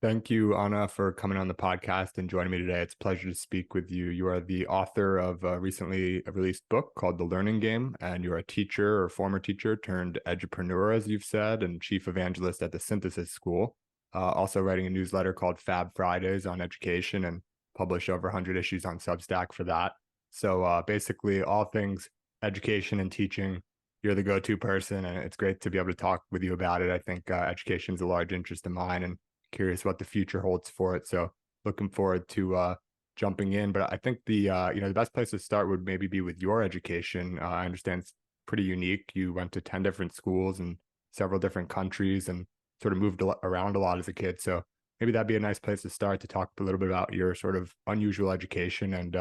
Thank you, Anna, for coming on the podcast and joining me today. It's a pleasure to speak with you. You are the author of a recently released book called The Learning Game, and you're a teacher or former teacher turned edupreneur, as you've said, and chief evangelist at the Synthesis School. Also writing a newsletter called Fab Fridays on education and publish over 100 issues on Substack for that. So basically all things education and teaching, you're the go-to person, and it's great to be able to talk with you about it. I think education is a large interest of mine, and curious what the future holds for it. So looking forward to jumping in. But I think the best place to start would maybe be with your education. I understand it's pretty unique. You went to 10 different schools in several different countries and sort of moved around a lot as a kid. So maybe that'd be a nice place to start to talk a little bit about your sort of unusual education and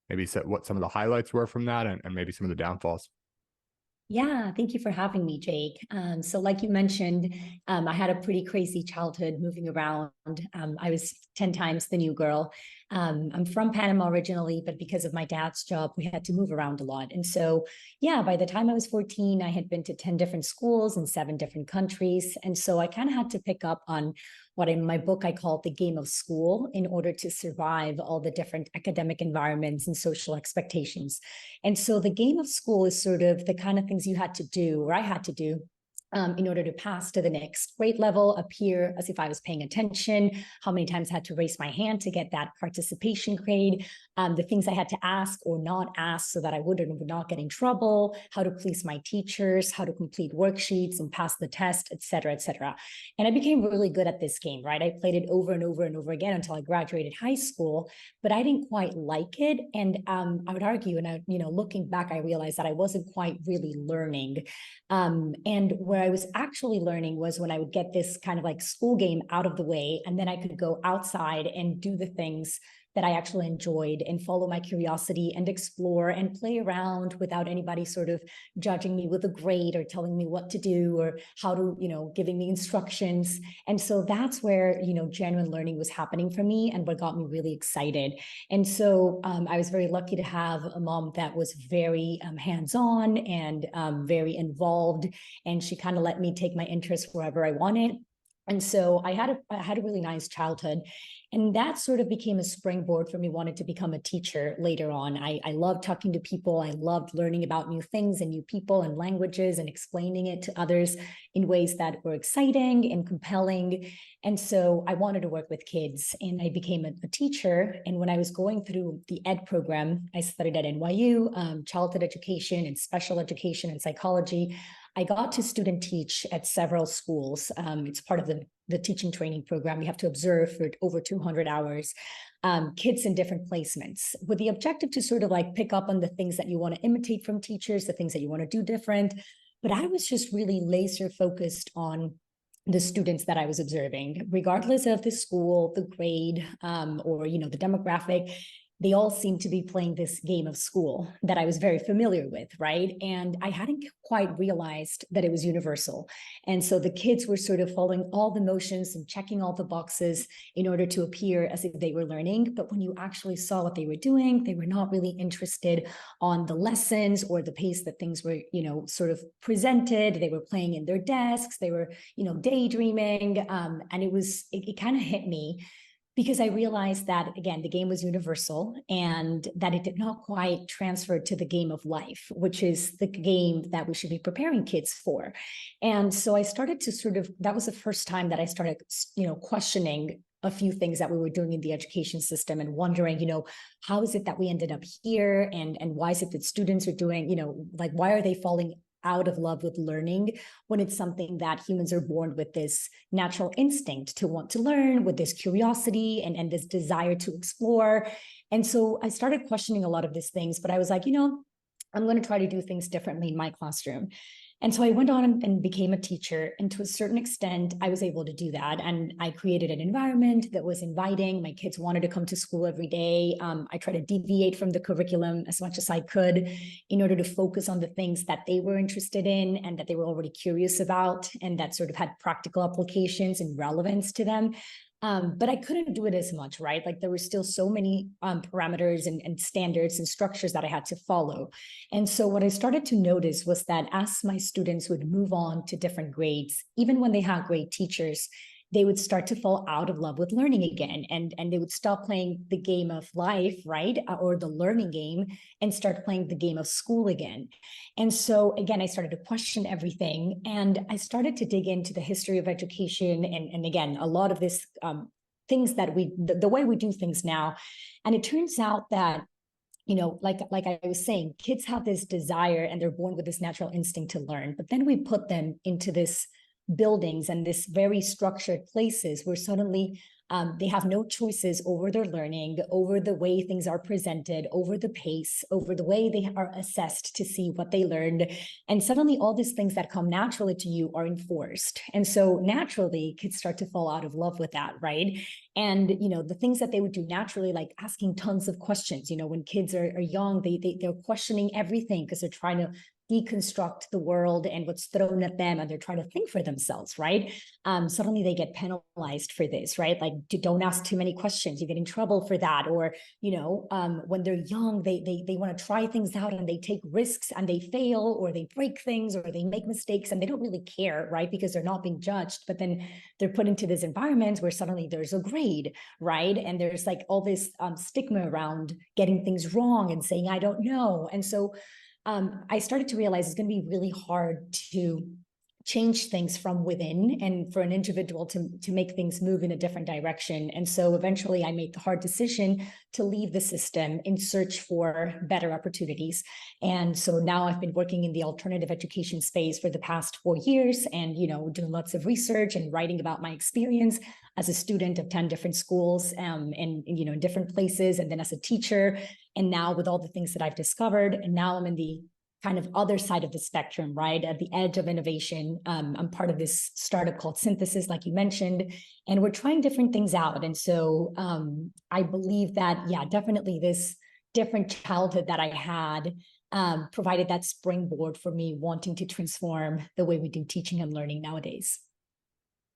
maybe what some of the highlights were from that and maybe some of the downfalls. Yeah, thank you for having me, Jake. So like you mentioned, I had a pretty crazy childhood moving around. I was 10 times the new girl. I'm from Panama originally, but because of my dad's job, we had to move around a lot. And so, yeah, by the time I was 14, I had been to 10 different schools in 7 different countries. And so I kind of had to pick up on what in my book I called the game of school in order to survive all the different academic environments and social expectations. And so the game of school is sort of the kind of things you had to do, or I had to do, in order to pass to the next grade level, appear as if I was paying attention, how many times I had to raise my hand to get that participation grade, the things I had to ask or not ask so that I would not get in trouble, how to please my teachers, how to complete worksheets and pass the test, et cetera, et cetera. And I became really good at this game, right? I played it over and over and over again until I graduated high school, but I didn't quite like it. And I would argue, and looking back, I realized that I wasn't quite really learning. And where I was actually learning was when I would get this kind of like school game out of the way, and then I could go outside and do the things that I actually enjoyed and follow my curiosity and explore and play around without anybody sort of judging me with a grade or telling me what to do or how to, giving me instructions. And so that's where, genuine learning was happening for me and what got me really excited. And so I was very lucky to have a mom that was very hands-on and very involved. And she kind of let me take my interests wherever I wanted. And so I had a really nice childhood. And that sort of became a springboard for me wanting to become a teacher later on. I loved talking to people. I loved learning about new things and new people and languages and explaining it to others in ways that were exciting and compelling. And so I wanted to work with kids, and I became a teacher. And when I was going through the ed program, I studied at NYU, childhood education and special education and psychology. I got to student teach at several schools. It's part of the teaching training program. You have to observe for over 200 hours, kids in different placements with the objective to sort of like pick up on the things that you want to imitate from teachers, the things that you want to do different. But I was just really laser focused on the students that I was observing, regardless of the school, the grade, or, the demographic. They all seemed to be playing this game of school that I was very familiar with, right? And I hadn't quite realized that it was universal. And so the kids were sort of following all the motions and checking all the boxes in order to appear as if they were learning. But when you actually saw what they were doing, they were not really interested on the lessons or the pace that things were, sort of presented. They were playing in their desks. They were, daydreaming. And it kind of hit me, because I realized that, again, the game was universal and that it did not quite transfer to the game of life, which is the game that we should be preparing kids for. And so I started to that was the first time that I started, questioning a few things that we were doing in the education system and wondering, how is it that we ended up here? And why is it that students are doing, why are they falling out of love with learning when it's something that humans are born with this natural instinct to want to learn, with this curiosity and this desire to explore. And so I started questioning a lot of these things, but I was like, I'm going to try to do things differently in my classroom. And so I went on and became a teacher. And to a certain extent, I was able to do that. And I created an environment that was inviting. My kids wanted to come to school every day. I tried to deviate from the curriculum as much as I could in order to focus on the things that they were interested in and that they were already curious about and that sort of had practical applications and relevance to them. But I couldn't do it as much, right? Like there were still so many parameters and standards and structures that I had to follow. And so what I started to notice was that as my students would move on to different grades, even when they had great teachers, they would start to fall out of love with learning again, and they would stop playing the game of life, right, or the learning game, and start playing the game of school again. And so again, I started to question everything, and I started to dig into the history of education, and again, a lot of this things that the way we do things now. And it turns out that, like I was saying, kids have this desire and they're born with this natural instinct to learn, but then we put them into this buildings and this very structured places where suddenly they have no choices over their learning, over the way things are presented, over the pace, over the way they are assessed to see what they learned. And suddenly all these things that come naturally to you are enforced. And so naturally kids start to fall out of love with that, right? And, the things that they would do naturally, like asking tons of questions, when kids are young, they're questioning everything because they're trying to deconstruct the world and what's thrown at them, and they're trying to think for themselves, right? Suddenly they get penalized for this, right? Like, don't ask too many questions, you get in trouble for that. Or, when they're young, they want to try things out and they take risks and they fail, or they break things, or they make mistakes, and they don't really care, right? Because they're not being judged. But then they're put into this environment where suddenly there's a grade, right? And there's like all this stigma around getting things wrong and saying, I don't know. And so I started to realize it's going to be really hard to change things from within, and for an individual to make things move in a different direction. And so eventually I made the hard decision to leave the system in search for better opportunities. And so now I've been working in the alternative education space for the past 4 years, and doing lots of research and writing about my experience as a student of 10 different schools, and in different places, and then as a teacher. And now with all the things that I've discovered, and now I'm in the kind of other side of the spectrum, right? At the edge of innovation. I'm part of this startup called Synthesis, like you mentioned, and we're trying different things out. And so I believe that, yeah, definitely this different childhood that I had provided that springboard for me wanting to transform the way we do teaching and learning nowadays.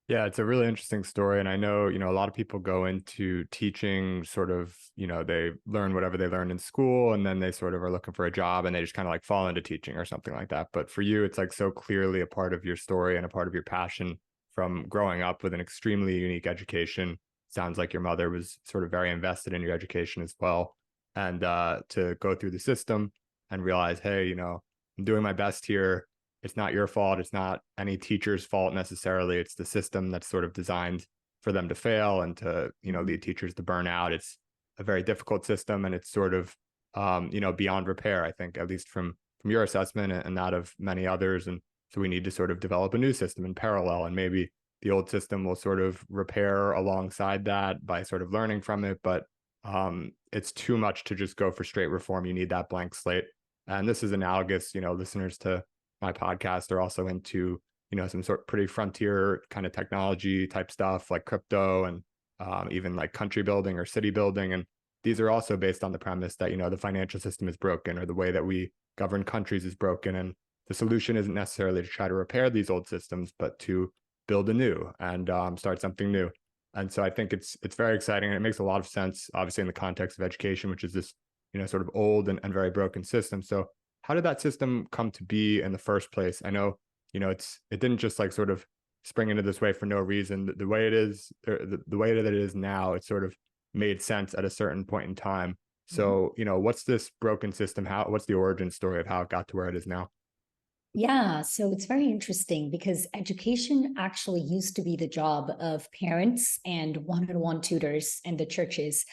Yeah, it's a really interesting story. And I know, a lot of people go into teaching sort of, they learn whatever they learned in school, and then they sort of are looking for a job and they just kind of like fall into teaching or something like that. But for you, it's like so clearly a part of your story and a part of your passion from growing up with an extremely unique education. Sounds like your mother was sort of very invested in your education as well. And to go through the system and realize, hey, I'm doing my best here. It's not your fault. It's not any teacher's fault necessarily. It's the system that's sort of designed for them to fail and to, lead teachers to burn out. It's a very difficult system, and it's sort of, beyond repair, I think, at least from your assessment and that of many others. And so we need to sort of develop a new system in parallel, and maybe the old system will sort of repair alongside that by sort of learning from it. But it's too much to just go for straight reform. You need that blank slate. And this is analogous, listeners to my podcast are also into, some sort of pretty frontier kind of technology type stuff like crypto and even like country building or city building. And these are also based on the premise that, the financial system is broken, or the way that we govern countries is broken. And the solution isn't necessarily to try to repair these old systems, but to build anew and start something new. And so I think it's very exciting, and it makes a lot of sense, obviously, in the context of education, which is this, sort of old and very broken system. So how did that system come to be in the first place? I know, it didn't just like sort of spring into this way for no reason. The way it is, the way that it is now, it sort of made sense at a certain point in time. So, what's this broken system? What's the origin story of how it got to where it is now? Yeah, so it's very interesting because education actually used to be the job of parents and one-on-one tutors and the churches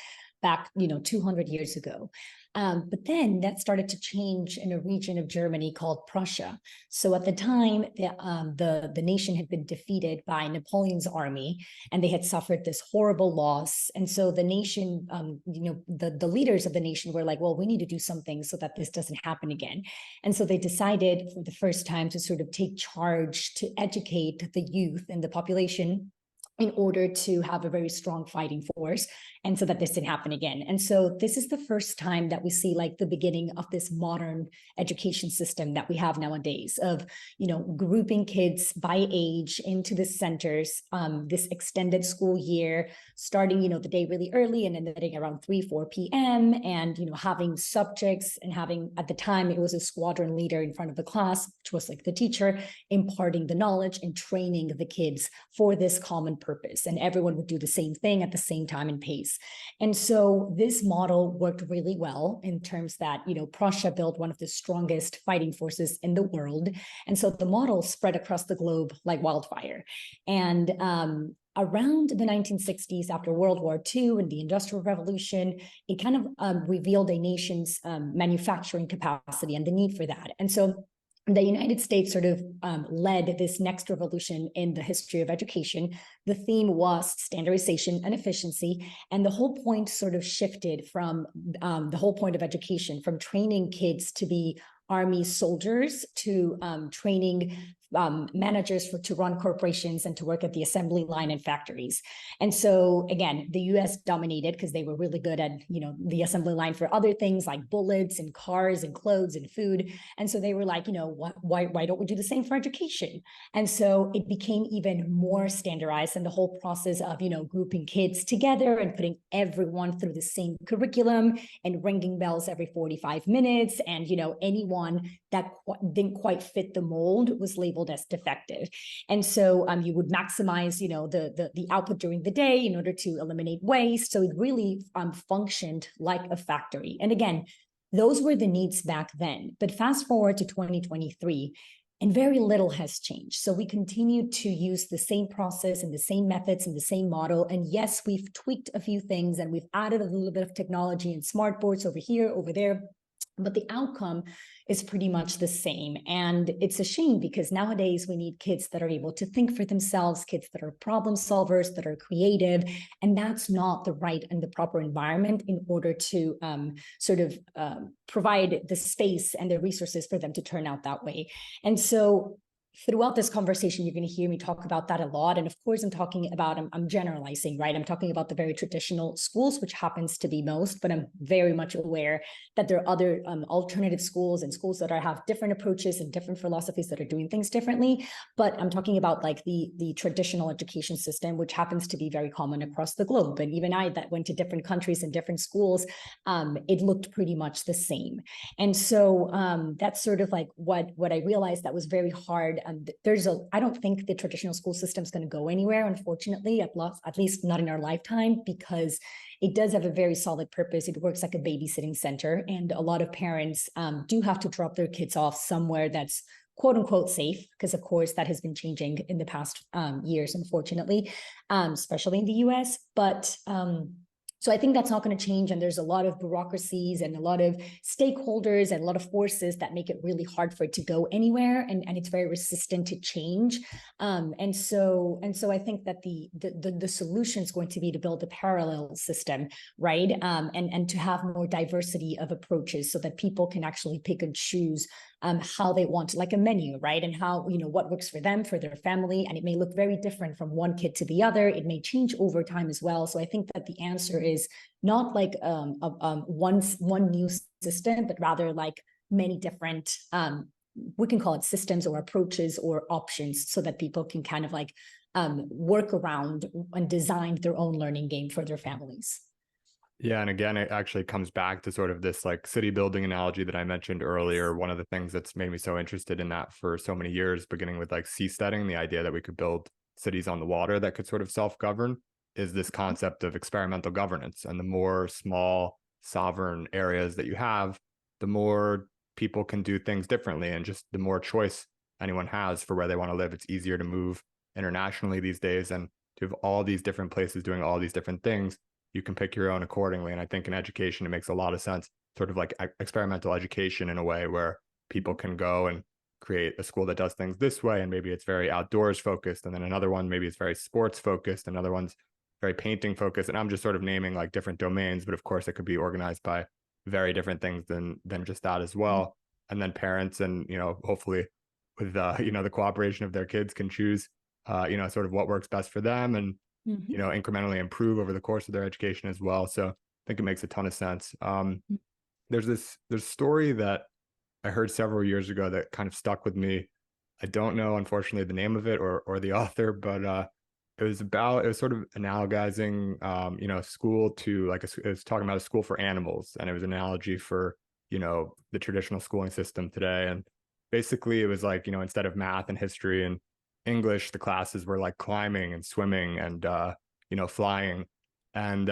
back, 200 years ago. But then that started to change in a region of Germany called Prussia. So at the time, the nation had been defeated by Napoleon's army, and they had suffered this horrible loss. And so the nation, the leaders of the nation were like, well, we need to do something so that this doesn't happen again. And so they decided for the first time to sort of take charge to educate the youth and the population in order to have a very strong fighting force, and so that this didn't happen again. And so this is the first time that we see like the beginning of this modern education system that we have nowadays of, grouping kids by age into the centers, this extended school year, starting, the day really early and ending around 3-4 p.m. and, having subjects, and having, at the time, it was a squadron leader in front of the class, which was like the teacher, imparting the knowledge and training the kids for this common purpose, and everyone would do the same thing at the same time and pace. And so this model worked really well in terms that, Prussia built one of the strongest fighting forces in the world. And so the model spread across the globe like wildfire. And around the 1960s, after World War II and the Industrial Revolution, it kind of revealed a nation's manufacturing capacity and the need for that. And so the United States sort of led this next revolution in the history of education. The theme was standardization and efficiency. And the whole point sort of shifted from the whole point of education, from training kids to be Army soldiers to training managers to run corporations and to work at the assembly line in factories. And so again, the US dominated because they were really good at, the assembly line for other things like bullets and cars and clothes and food. And so they were like, why don't we do the same for education? And so it became even more standardized, and the whole process of, grouping kids together and putting everyone through the same curriculum and ringing bells every 45 minutes. And, anyone that didn't quite fit the mold was labeled as defective. And so you would maximize, the output during the day in order to eliminate waste. So it really functioned like a factory. And again, those were the needs back then. But fast forward to 2023, and very little has changed. So we continue to use the same process and the same methods and the same model. And yes, we've tweaked a few things and we've added a little bit of technology and smart boards over here, over there, but the outcome is pretty much the same. And it's a shame because nowadays we need kids that are able to think for themselves, kids that are problem solvers, that are creative. And that's not the right and the proper environment in order to provide the space and the resources for them to turn out that way. And so throughout this conversation, you're going to hear me talk about that a lot. And of course, I'm generalizing, right? I'm talking about the very traditional schools, which happens to be most, but I'm very much aware that there are other alternative schools and schools that have different approaches and different philosophies that are doing things differently. But I'm talking about like the traditional education system, which happens to be very common across the globe. And even I that went to different countries and different schools, it looked pretty much the same. And so that's sort of like what I realized that was very hard. I don't think the traditional school system is going to go anywhere, unfortunately, at least not in our lifetime, because it does have a very solid purpose. It works like a babysitting center, and a lot of parents do have to drop their kids off somewhere that's quote unquote safe, because of course that has been changing in the past years, unfortunately, especially in the US. But so I think that's not going to change. And there's a lot of bureaucracies and a lot of stakeholders and a lot of forces that make it really hard for it to go anywhere. And it's very resistant to change. And so I think that the solution is going to be to build a parallel system, right? And to have more diversity of approaches so that people can actually pick and choose how they want, like a menu, right? And how, what works for them, for their family. And it may look very different from one kid to the other. It may change over time as well. So I think that the answer is not like one new system, but rather like many different, we can call it systems or approaches or options, so that people can kind of like work around and design their own learning game for their families. Yeah. And again, it actually comes back to sort of this like city building analogy that I mentioned earlier. One of the things that's made me so interested in that for so many years, beginning with like seasteading, the idea that we could build cities on the water that could sort of self-govern, is this concept of experimental governance. And the more small sovereign areas that you have, the more people can do things differently, and just the more choice anyone has for where they want to live. It's easier to move internationally these days, and to have all these different places doing all these different things, you can pick your own accordingly. And I think in education, it makes a lot of sense, sort of like experimental education in a way where people can go and create a school that does things this way. And maybe it's very outdoors focused. And then another one, maybe it's very sports focused. Another one's very painting focused. And I'm just sort of naming like different domains, but of course it could be organized by very different things than just that as well. And then parents and, hopefully with, the cooperation of their kids, can choose, sort of what works best for them, and incrementally improve over the course of their education as well. So I think it makes a ton of sense. There's story that I heard several years ago that kind of stuck with me. I don't know, unfortunately, the name of it or the author, but it was sort of analogizing, school to like, it was talking about a school for animals. And it was an analogy for, the traditional schooling system today. And basically it was like, instead of math and history and English, the classes were like climbing and swimming and flying. And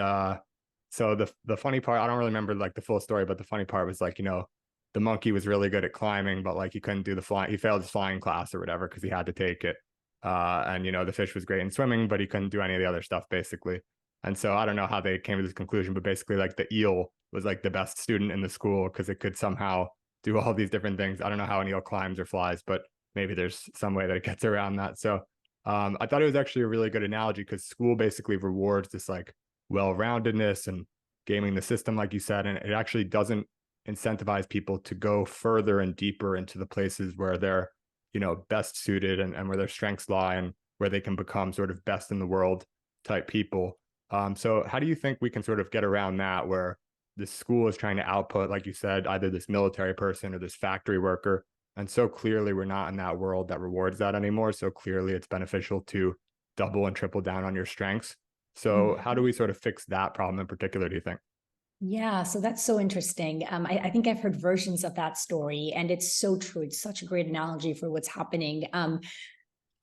so the funny part, I don't really remember like the full story, but the funny part was like, the monkey was really good at climbing, but like he couldn't do the flying. He failed his flying class or whatever because he had to take it. And the fish was great in swimming, but he couldn't do any of the other stuff basically. And so I don't know how they came to this conclusion, but basically like the eel was like the best student in the school because it could somehow do all these different things. I don't know how an eel climbs or flies, but maybe there's some way that it gets around that. So I thought it was actually a really good analogy because school basically rewards this like well-roundedness and gaming the system, like you said, and it actually doesn't incentivize people to go further and deeper into the places where they're best suited and where their strengths lie and where they can become sort of best in the world type people. So how do you think we can sort of get around that, where the school is trying to output, like you said, either this military person or this factory worker, and so clearly we're not in that world that rewards that anymore. So clearly it's beneficial to double and triple down on your strengths. So how do we sort of fix that problem in particular, do you think? Yeah, so that's so interesting. I think I've heard versions of that story, and it's so true. It's such a great analogy for what's happening.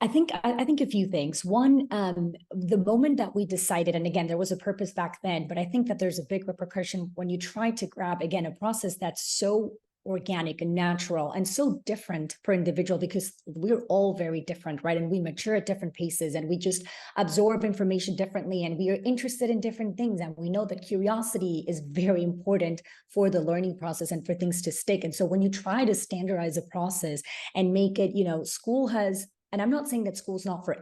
I think a few things. One, the moment that we decided, and again, there was a purpose back then, but I think that there's a big repercussion when you try to grab, again, a process that's so organic and natural and so different per individual, because we're all very different, right? And we mature at different paces, and we just absorb information differently, and we are interested in different things. And we know that curiosity is very important for the learning process and for things to stick. And so when you try to standardize a process and make it, school has, and I'm not saying that school's not for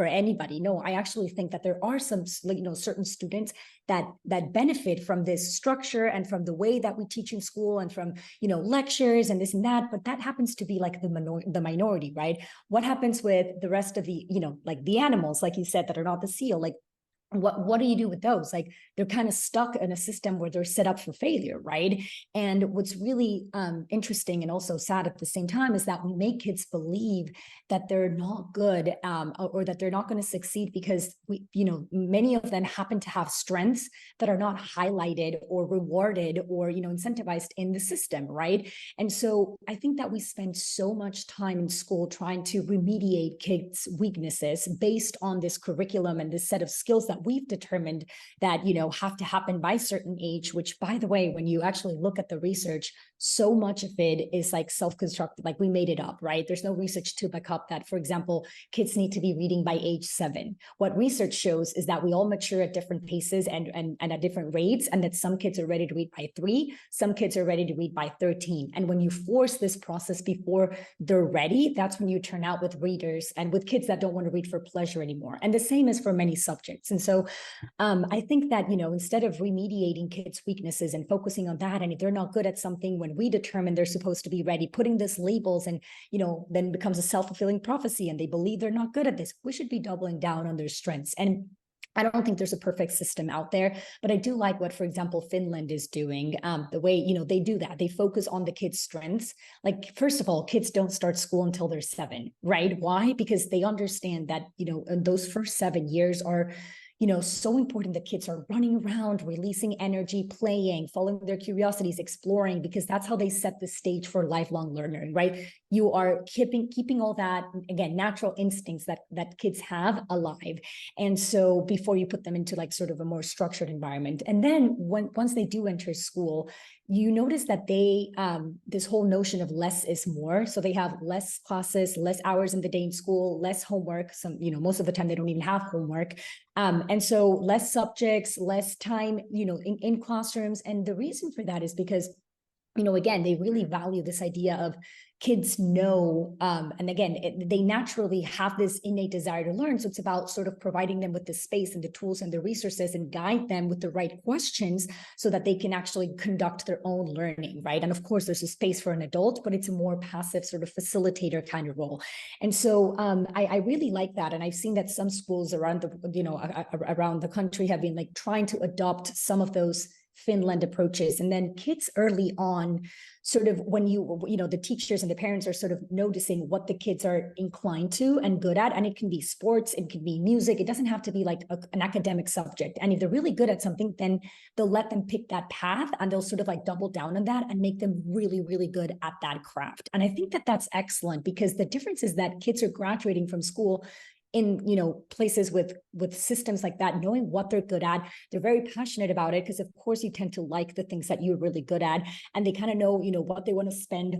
anybody. No, I actually think that there are some, certain students that benefit from this structure and from the way that we teach in school and from, lectures and this and that. But that happens to be like the minority, right? What happens with the rest of the, like the animals, like you said, that are not the seal? Like, what do you do with those? Like, they're kind of stuck in a system where they're set up for failure, right? And what's really interesting and also sad at the same time is that we make kids believe that they're not good, or that they're not going to succeed because many of them happen to have strengths that are not highlighted or rewarded or incentivized in the system, right? And so I think that we spend so much time in school trying to remediate kids' weaknesses based on this curriculum and this set of skills that we've determined that have to happen by a certain age, which, by the way, when you actually look at the research, so much of it is like self-constructed, like we made it up, right? There's no research to back up that, for example, kids need to be reading by age 7. What research shows is that we all mature at different paces and at different rates, and that some kids are ready to read by 3, some kids are ready to read by 13. And when you force this process before they're ready, that's when you turn out with readers and with kids that don't want to read for pleasure anymore. And the same is for many subjects. And so I think that, instead of remediating kids' weaknesses and focusing on that, and if they're not good at something, when we determine they're supposed to be ready, putting this labels and, then becomes a self-fulfilling prophecy and they believe they're not good at this, we should be doubling down on their strengths. And I don't think there's a perfect system out there, but I do like what, for example, Finland is doing. The way, they do that. They focus on the kids' strengths. Like, first of all, kids don't start school until they're 7, right? Why? Because they understand that, those first 7 years are, so important that kids are running around, releasing energy, playing, following their curiosities, exploring, because that's how they set the stage for lifelong learning, right? You are keeping all that, again, natural instincts that kids have alive. And so before you put them into like sort of a more structured environment. And then once they do enter school, you notice that they, this whole notion of less is more. So they have less classes, less hours in the day in school, less homework. Some, most of the time they don't even have homework. And so less subjects, less time, in classrooms. And the reason for that is because, again, they really value this idea of kids know, and again, they naturally have this innate desire to learn. So it's about sort of providing them with the space and the tools and the resources and guide them with the right questions so that they can actually conduct their own learning, right? And of course, there's a space for an adult, but it's a more passive sort of facilitator kind of role. And so I really like that. And I've seen that some schools around the, around the country have been like trying to adopt some of those Finland approaches. And then kids early on, sort of when the teachers and the parents are sort of noticing what the kids are inclined to and good at, and it can be sports, it can be music, it doesn't have to be like an academic subject. And if they're really good at something, then they'll let them pick that path, and they'll sort of like double down on that and make them really, really good at that craft. And I think that that's excellent, because the difference is that kids are graduating from school in places with systems like that, knowing what they're good at. They're very passionate about it, because of course you tend to like the things that you're really good at, and they kind of know what they want to spend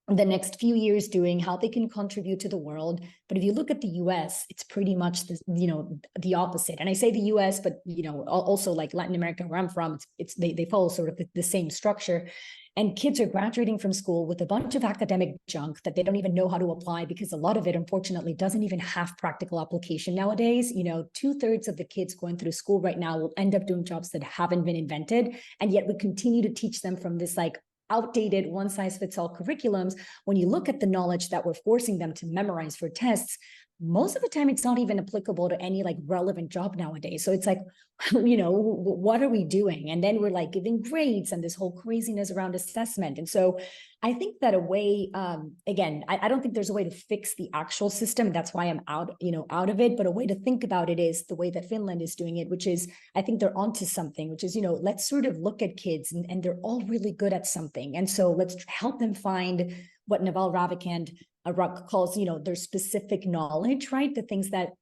the next few years doing, how they can contribute to the world. But if you look at the US, it's pretty much the opposite. And I say the US, but also like Latin America, where I'm from, they follow sort of the same structure. And kids are graduating from school with a bunch of academic junk that they don't even know how to apply, because a lot of it, unfortunately, doesn't even have practical application nowadays. 2/3 of the kids going through school right now will end up doing jobs that haven't been invented. And yet we continue to teach them from this like outdated one-size-fits-all curriculums. When you look at the knowledge that we're forcing them to memorize for tests, most of the time it's not even applicable to any like relevant job nowadays. So it's like, what are we doing? And then we're like giving grades and this whole craziness around assessment. And so I think that a way, again, I don't think there's a way to fix the actual system. That's why I'm out of it. But a way to think about it is the way that Finland is doing it, which is, I think they're onto something, which is, let's sort of look at kids and they're all really good at something. And so let's help them find what Naval Ravikant calls, their specific knowledge, right? The things that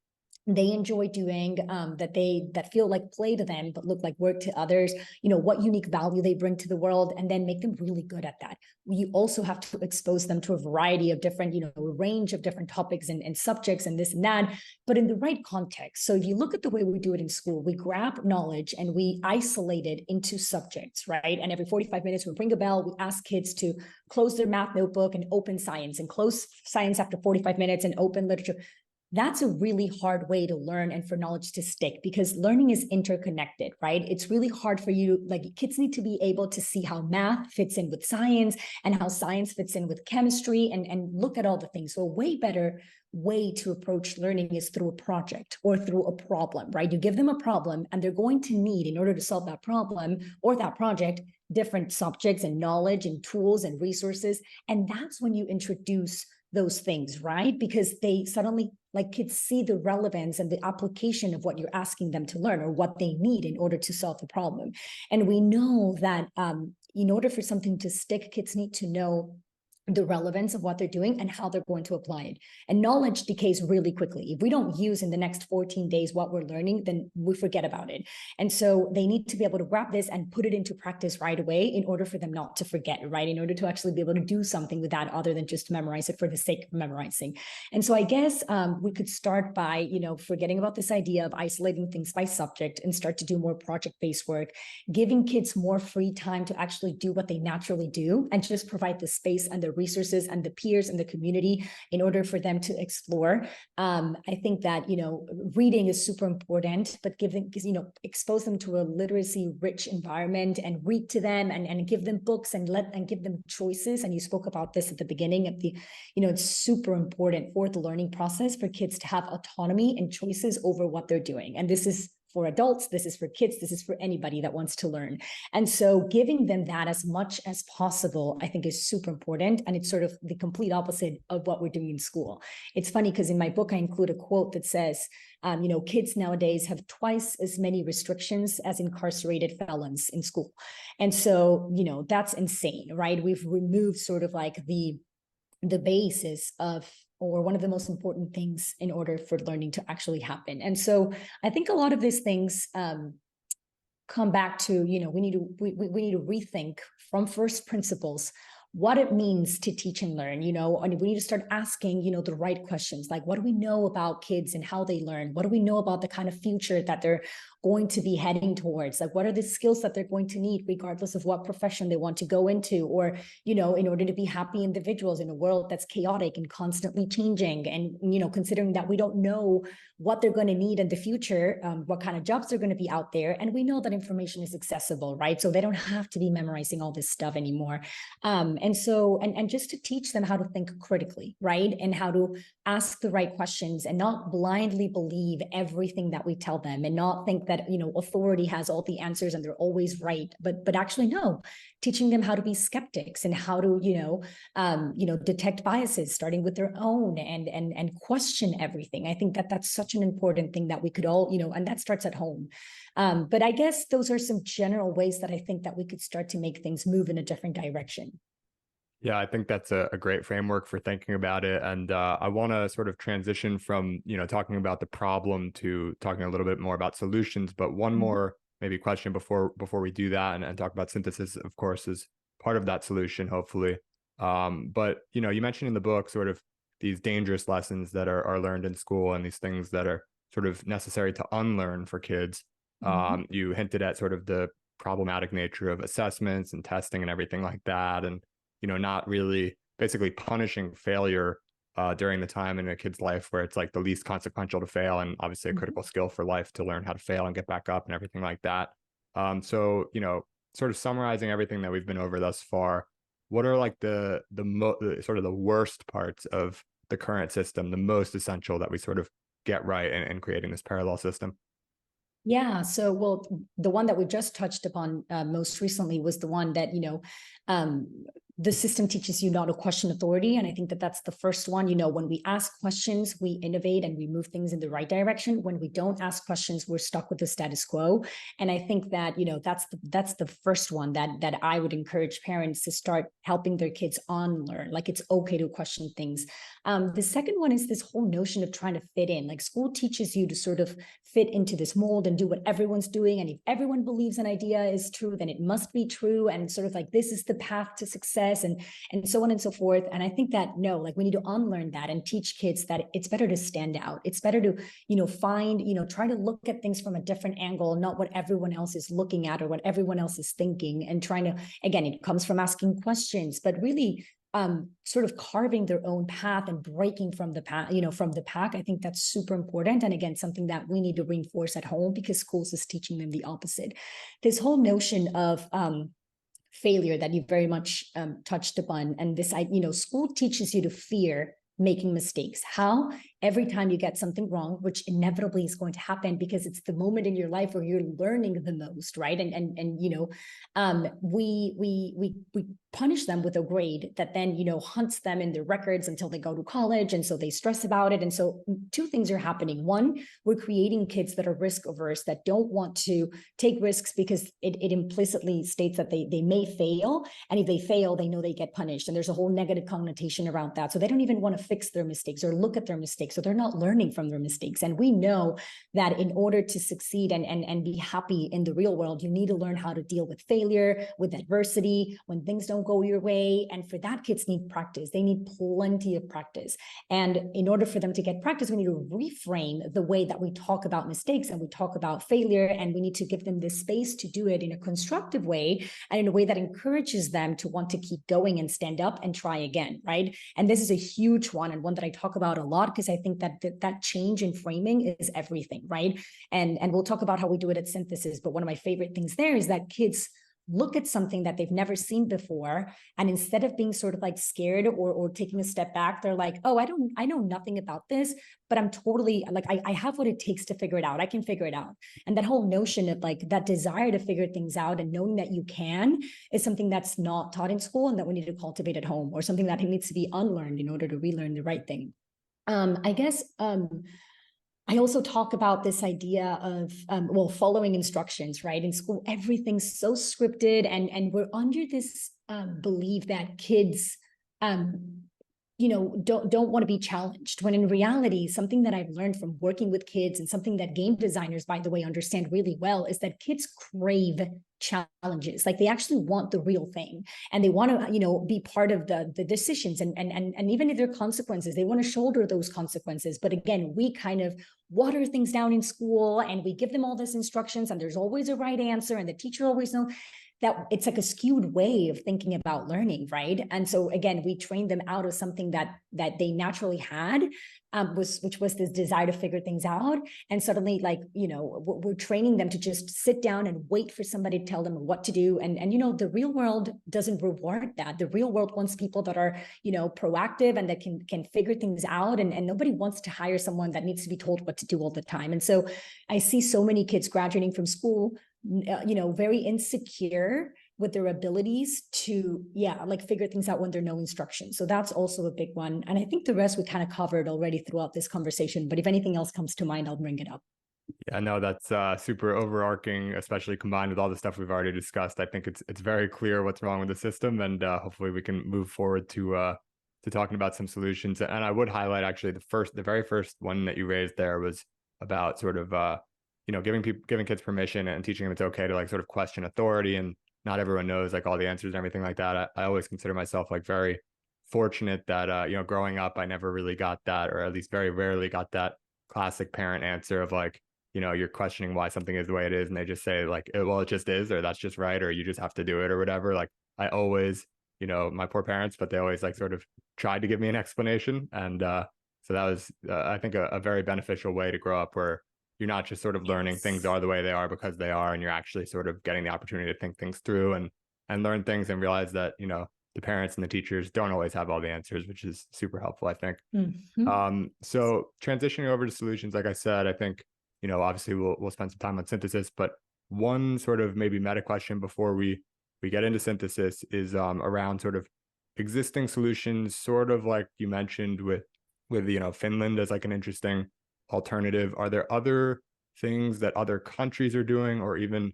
they enjoy doing, that feel like play to them, but look like work to others, what unique value they bring to the world, and then make them really good at that. You also have to expose them to a variety of different, a range of different topics and subjects and this and that, but in the right context. So if you look at the way we do it in school, we grab knowledge and we isolate it into subjects, right? And every 45 minutes, we ring a bell, we ask kids to close their math notebook and open science, and close science after 45 minutes and open literature. That's a really hard way to learn and for knowledge to stick, because learning is interconnected, right? It's really hard for you, like kids need to be able to see how math fits in with science and how science fits in with chemistry, and look at all the things. So a way better way to approach learning is through a project or through a problem, right? You give them a problem and they're going to need, in order to solve that problem or that project, different subjects and knowledge and tools and resources. And that's when you introduce those things, right? Because they suddenly, like, kids see the relevance and the application of what you're asking them to learn or what they need in order to solve the problem. And we know that in order for something to stick, kids need to know the relevance of what they're doing and how they're going to apply it. And knowledge decays really quickly. If we don't use in the next 14 days what we're learning, then we forget about it. And so they need to be able to grab this and put it into practice right away in order for them not to forget, right? In order to actually be able to do something with that other than just memorize it for the sake of memorizing. And so I guess we could start by, forgetting about this idea of isolating things by subject and start to do more project-based work, giving kids more free time to actually do what they naturally do, and just provide the space and the resources and the peers and the community in order for them to explore. I think that, reading is super important, but expose them to a literacy rich environment and read to them and give them books and give them choices. And you spoke about this at the beginning of the, it's super important for the learning process for kids to have autonomy and choices over what they're doing. And this is for adults, this is for kids, this is for anybody that wants to learn. And so giving them that as much as possible, I think, is super important. And it's sort of the complete opposite of what we're doing in school. It's funny because in my book, I include a quote that says, kids nowadays have twice as many restrictions as incarcerated felons in school. And so, that's insane, right? We've removed sort of like the basis of, or one of the most important things in order for learning to actually happen. And so I think a lot of these things come back to, we need to rethink from first principles what it means to teach and learn, and we need to start asking, the right questions, like, what do we know about kids and how they learn? What do we know about the kind of future that they're going to be heading towards? Like, what are the skills that they're going to need regardless of what profession they want to go into, or, in order to be happy individuals in a world that's chaotic and constantly changing, and, considering that we don't know what they're going to need in the future, what kind of jobs are going to be out there. And we know that information is accessible, right? So they don't have to be memorizing all this stuff anymore. And so, and just to teach them how to think critically, right? And how to ask the right questions and not blindly believe everything that we tell them, and not think that, authority has all the answers and they're always right. But actually, no, teaching them how to be skeptics and how to, detect biases, starting with their own, and question everything. I think that that's such an important thing that we could all, and that starts at home. But I guess those are some general ways that I think that we could start to make things move in a different direction. Yeah, I think that's a great framework for thinking about it. And I want to sort of transition from, talking about the problem to talking a little bit more about solutions. But one more maybe question before we do that, and talk about synthesis, of course, is part of that solution, hopefully. But, you mentioned in the book sort of these dangerous lessons that are learned in school, and these things that are sort of necessary to unlearn for kids. You hinted at sort of the problematic nature of assessments and testing and everything like that. And not really basically punishing failure during the time in a kid's life where it's like the least consequential to fail, and obviously a critical skill for life to learn how to fail and get back up and everything like that. So, sort of summarizing everything that we've been over thus far, what are like the sort of the worst parts of the current system, the most essential that we sort of get right in creating this parallel system? Yeah. So, well, the one that we just touched upon most recently was the one that, um, the system teaches you not to question authority. And I think that that's the first one. When we ask questions, we innovate and we move things in the right direction. When we don't ask questions, we're stuck with the status quo. And I think that, that's the first one that I would encourage parents to start helping their kids unlearn. Like, it's okay to question things. The second one is this whole notion of trying to fit in. Like, school teaches you to sort of fit into this mold and do what everyone's doing. And if everyone believes an idea is true, then it must be true. And sort of like, this is the path to success, and so on and so forth. And I think that, no, like, we need to unlearn that and teach kids that it's better to stand out. It's better to, find, try to look at things from a different angle, not what everyone else is looking at or what everyone else is thinking, and trying to, again, it comes from asking questions, but really sort of carving their own path and breaking from the path, from the pack. I think that's super important. And again, something that we need to reinforce at home, because schools is teaching them the opposite. This whole notion of failure that you very much touched upon, and this, school teaches you to fear making mistakes. How? Every time you get something wrong, which inevitably is going to happen, because it's the moment in your life where you're learning the most, right? And we punish them with a grade that then, hunts them in their records until they go to college, and so they stress about it. And so two things are happening. One, we're creating kids that are risk averse, that don't want to take risks because it implicitly states that they may fail, and if they fail, they know they get punished, and there's a whole negative connotation around that. So they don't even want to fix their mistakes or look at their mistakes. So they're not learning from their mistakes. And we know that in order to succeed and be happy in the real world, you need to learn how to deal with failure, with adversity, when things don't go your way. And for that, kids need practice. They need plenty of practice. And in order for them to get practice, we need to reframe the way that we talk about mistakes and we talk about failure. And we need to give them the space to do it in a constructive way, and in a way that encourages them to want to keep going and stand up and try again, right? And this is a huge one, and one that I talk about a lot, because I think that change in framing is everything, right? And we'll talk about how we do it at Synthesis, but one of my favorite things there is that kids look at something that they've never seen before, and instead of being sort of like scared or taking a step back, they're like, oh, I know nothing about this, but I'm totally like, I have what it takes to figure it out. I can figure it out. And that whole notion of like that desire to figure things out and knowing that you can is something that's not taught in school, and that we need to cultivate at home, or something that needs to be unlearned in order to relearn the right thing. I guess I also talk about this idea of, following instructions, right? In school, everything's so scripted, and we're under this belief that kids, don't want to be challenged, when in reality, something that I've learned from working with kids, and something that game designers, by the way, understand really well, is that kids crave challenges. Like, they actually want the real thing, and they want to, be part of the decisions, and even if there are consequences, they want to shoulder those consequences. But again, we kind of water things down in school, and we give them all these instructions, and there's always a right answer, and the teacher always knows. That it's like a skewed way of thinking about learning, right? And so again, we train them out of something that they naturally had, which was this desire to figure things out. And suddenly, like, we're training them to just sit down and wait for somebody to tell them what to do. And the real world doesn't reward that. The real world wants people that are, proactive and that can figure things out. And nobody wants to hire someone that needs to be told what to do all the time. And so I see so many kids graduating from school, very insecure with their abilities to, figure things out when there are no instructions. So that's also a big one. And I think the rest we kind of covered already throughout this conversation, but if anything else comes to mind, I'll bring it up. Yeah, no, that's super overarching, especially combined with all the stuff we've already discussed. I think it's very clear what's wrong with the system, and hopefully we can move forward to talking about some solutions. And I would highlight actually the very first one that you raised there was about sort of giving kids permission and teaching them it's okay to like sort of question authority, and not everyone knows like all the answers and everything like that. I always consider myself like very fortunate that growing up I never really got that, or at least very rarely got that classic parent answer of like, you're questioning why something is the way it is, and they just say like, well, it just is, or that's just right, or you just have to do it, or whatever. Like I always, my poor parents, but they always like sort of tried to give me an explanation. And so that was, I think, a very beneficial way to grow up, where you're not just sort of learning things are the way they are because they are, and you're actually sort of getting the opportunity to think things through and learn things and realize that, the parents and the teachers don't always have all the answers, which is super helpful, I think. Mm-hmm. So transitioning over to solutions, like I said, I think, obviously we'll spend some time on synthesis, but one sort of maybe meta question before we get into synthesis is around sort of existing solutions, sort of like you mentioned with Finland as like an interesting alternative. Are there other things that other countries are doing, or even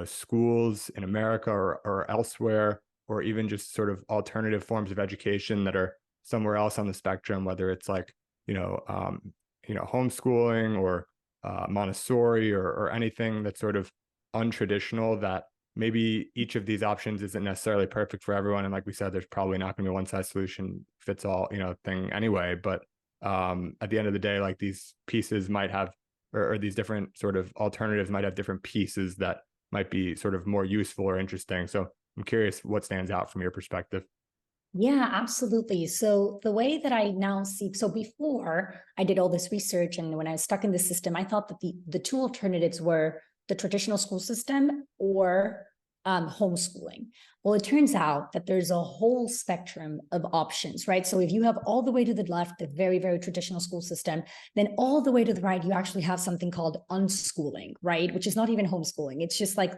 schools in America or elsewhere, or even just sort of alternative forms of education that are somewhere else on the spectrum, whether it's like homeschooling or Montessori or anything that's sort of untraditional, that maybe each of these options isn't necessarily perfect for everyone. And like we said, there's probably not going to be one size solution fits all, thing anyway. But at the end of the day, like these pieces might have, or these different sort of alternatives might have different pieces that might be sort of more useful or interesting. So I'm curious what stands out from your perspective. Yeah, absolutely. So the way that I now see, so before I did all this research and when I was stuck in the system, I thought that the two alternatives were the traditional school system or homeschooling. Well, it turns out that there's a whole spectrum of options, right? So if you have all the way to the left, the very, very traditional school system, then all the way to the right, you actually have something called unschooling, right? Which is not even homeschooling. It's just like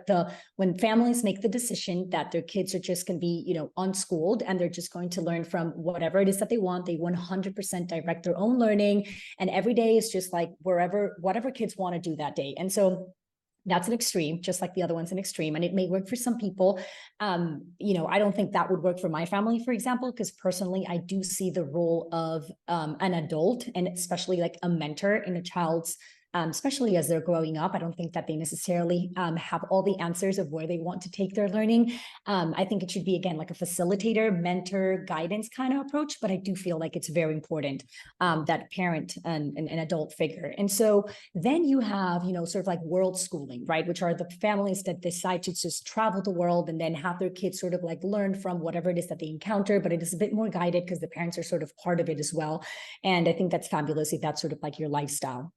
when families make the decision that their kids are just going to be, unschooled, and they're just going to learn from whatever it is that they want. They 100% direct their own learning. And every day is just like whatever kids want to do that day. And so that's an extreme, just like the other one's an extreme, and it may work for some people. I don't think that would work for my family, for example, because personally, I do see the role of an adult, and especially like a mentor in a child's, especially as they're growing up. I don't think that they necessarily have all the answers of where they want to take their learning. I think it should be, again, like a facilitator, mentor, guidance kind of approach, but I do feel like it's very important that parent and an adult figure. And so then you have, sort of like world schooling, right? Which are the families that decide to just travel the world and then have their kids sort of like learn from whatever it is that they encounter, but it is a bit more guided because the parents are sort of part of it as well. And I think that's fabulous if that's sort of like your lifestyle.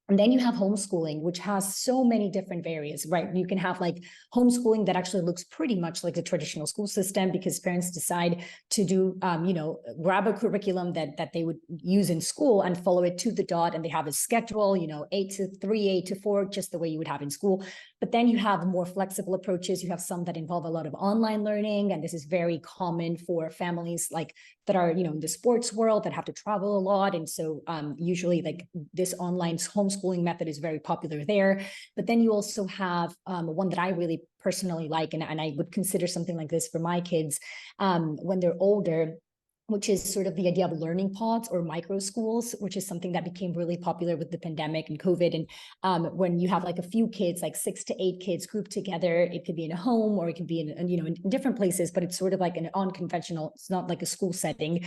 And then you have homeschooling, which has so many different variants, right? You can have like homeschooling that actually looks pretty much like the traditional school system because parents decide to do, grab a curriculum that they would use in school and follow it to the dot. And they have a schedule, 8 to 3, 8 to 4, just the way you would have in school. But then you have more flexible approaches. You have some that involve a lot of online learning. And this is very common for families like that are, in the sports world that have to travel a lot. And so usually like this online homeschooling method is very popular there. But then you also have one that I really personally like, and I would consider something like this for my kids when they're older, which is sort of the idea of learning pods or micro schools, which is something that became really popular with the pandemic and COVID. And when you have like a few kids, like 6 to 8 kids grouped together, it could be in a home or it could be in different places, but it's sort of like an unconventional, it's not like a school setting.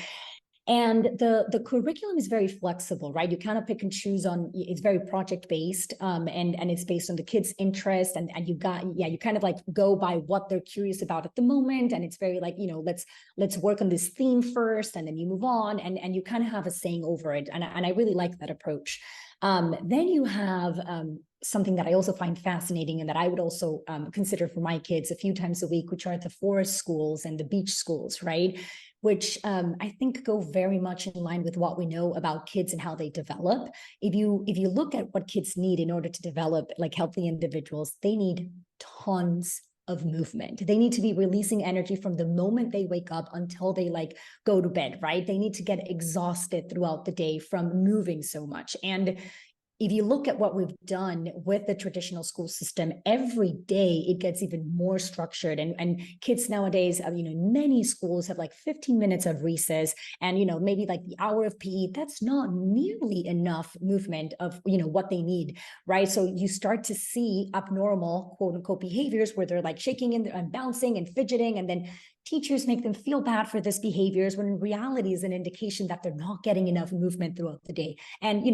And the curriculum is very flexible, right? You kind of pick and choose on, it's very project based, and it's based on the kids' interest, and you kind of like go by what they're curious about at the moment, and it's very like, let's work on this theme first, and then you move on, and you kind of have a saying over it, and I really like that approach. Then you have something that I also find fascinating and that I would also consider for my kids a few times a week, which are the forest schools and the beach schools, right? Which I think go very much in line with what we know about kids and how they develop. If you look at what kids need in order to develop like healthy individuals, they need tons of movement. They need to be releasing energy from the moment they wake up until they like go to bed, right? They need to get exhausted throughout the day from moving so much. And if you look at what we've done with the traditional school system, every day it gets even more structured. And kids nowadays, many schools have like 15 minutes of recess and, maybe like the hour of PE. That's not nearly enough movement of, what they need, right? So you start to see abnormal, quote unquote, behaviors where they're like shaking and bouncing and fidgeting. And then teachers make them feel bad for this behaviors when in reality is an indication that they're not getting enough movement throughout the day. And,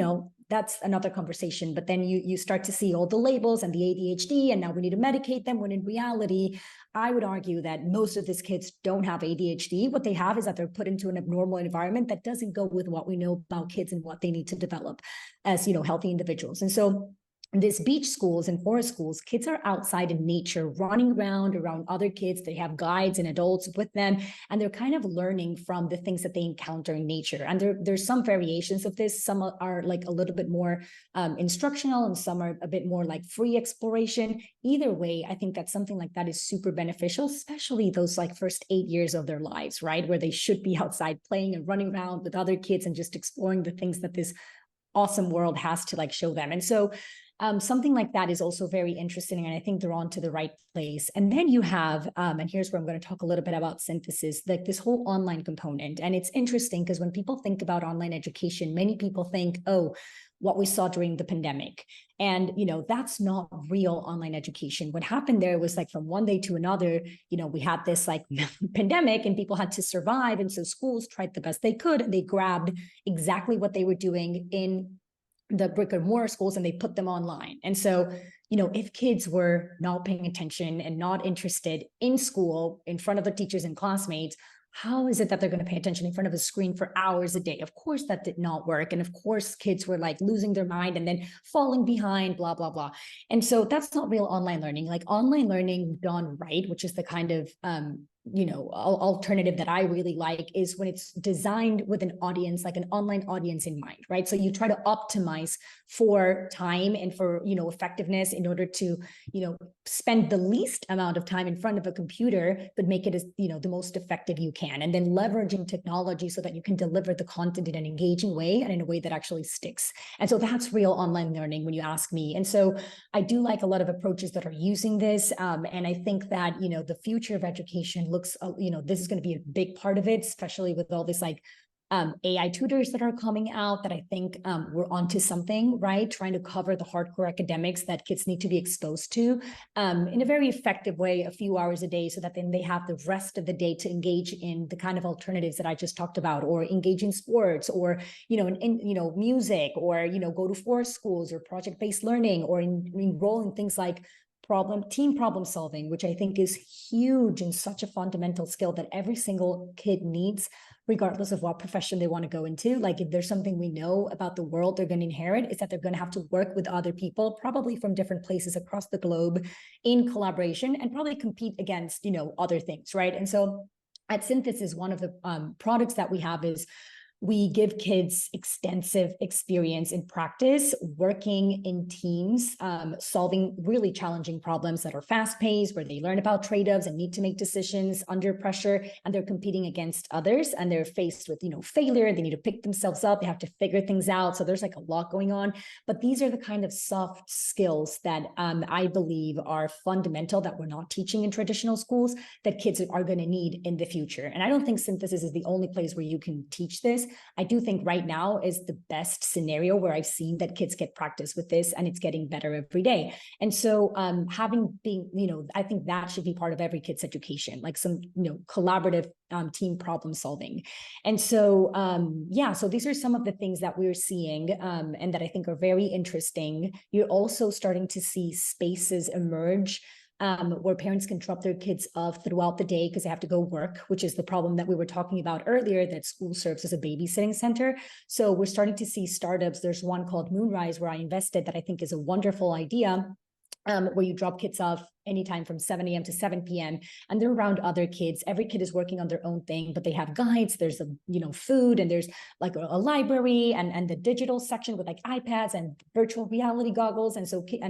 that's another conversation, but then you start to see all the labels and the ADHD, and now we need to medicate them, when in reality, I would argue that most of these kids don't have ADHD. What they have is that they're put into an abnormal environment that doesn't go with what we know about kids and what they need to develop as, healthy individuals. And so these beach schools and forest schools, kids are outside in nature, running around other kids. They have guides and adults with them, and they're kind of learning from the things that they encounter in nature. And there's some variations of this. Some are like a little bit more instructional, and some are a bit more like free exploration. Either way, I think that something like that is super beneficial, especially those like first 8 years of their lives, right? Where they should be outside playing and running around with other kids and just exploring the things that this awesome world has to like show them. And so something like that is also very interesting, and I think they're on to the right place. And then you have, and here's where I'm going to talk a little bit about synthesis, like this whole online component. And it's interesting because when people think about online education, many people think, oh, what we saw during the pandemic. And, that's not real online education. What happened there was like from one day to another, we had this like pandemic and people had to survive. And so schools tried the best they could, and they grabbed exactly what they were doing in the brick and mortar schools and they put them online. And so, if kids were not paying attention and not interested in school in front of the teachers and classmates, how is it that they're going to pay attention in front of a screen for hours a day? Of course, that did not work. And of course, kids were like losing their mind and then falling behind, blah, blah, blah. And so that's not real online learning. Like online learning done right, which is the kind of, alternative that I really like, is when it's designed with an audience, like an online audience in mind, right? So you try to optimize for time and for, effectiveness in order to, spend the least amount of time in front of a computer, but make it as, the most effective you can. And then leveraging technology so that you can deliver the content in an engaging way and in a way that actually sticks. And so that's real online learning when you ask me. And so I do like a lot of approaches that are using this. And I think that, the future of education looks, this is going to be a big part of it, especially with all this like AI tutors that are coming out, that I think we're onto something, right? Trying to cover the hardcore academics that kids need to be exposed to in a very effective way, a few hours a day, so that then they have the rest of the day to engage in the kind of alternatives that I just talked about, or engage in sports, or, in music, or, go to forest schools or project-based learning, or enroll in things like team problem solving, which I think is huge and such a fundamental skill that every single kid needs, regardless of what profession they want to go into. Like if there's something we know about the world they're going to inherit, is that they're going to have to work with other people, probably from different places across the globe, in collaboration, and probably compete against, other things, right? And so at Synthesis, one of the products that we have is we give kids extensive experience in practice, working in teams, solving really challenging problems that are fast-paced, where they learn about trade-offs and need to make decisions under pressure, and they're competing against others, and they're faced with, failure. They need to pick themselves up. They have to figure things out. So there's like a lot going on. But these are the kind of soft skills that I believe are fundamental, that we're not teaching in traditional schools, that kids are going to need in the future. And I don't think Synthesis is the only place where you can teach this. I do think right now is the best scenario where I've seen that kids get practice with this, and it's getting better every day. And so I think that should be part of every kid's education, like some, collaborative team problem solving. And so, so these are some of the things that we're seeing and that I think are very interesting. You're also starting to see spaces emerge where parents can drop their kids off throughout the day because they have to go work, which is the problem that we were talking about earlier, that school serves as a babysitting center. So we're starting to see startups. There's one called Moonrise where I invested that I think is a wonderful idea, where you drop kids off anytime from 7 a.m. to 7 p.m. and they're around other kids. Every kid is working on their own thing, but they have guides. There's food, and there's like a library and the digital section with like iPads and virtual reality goggles. And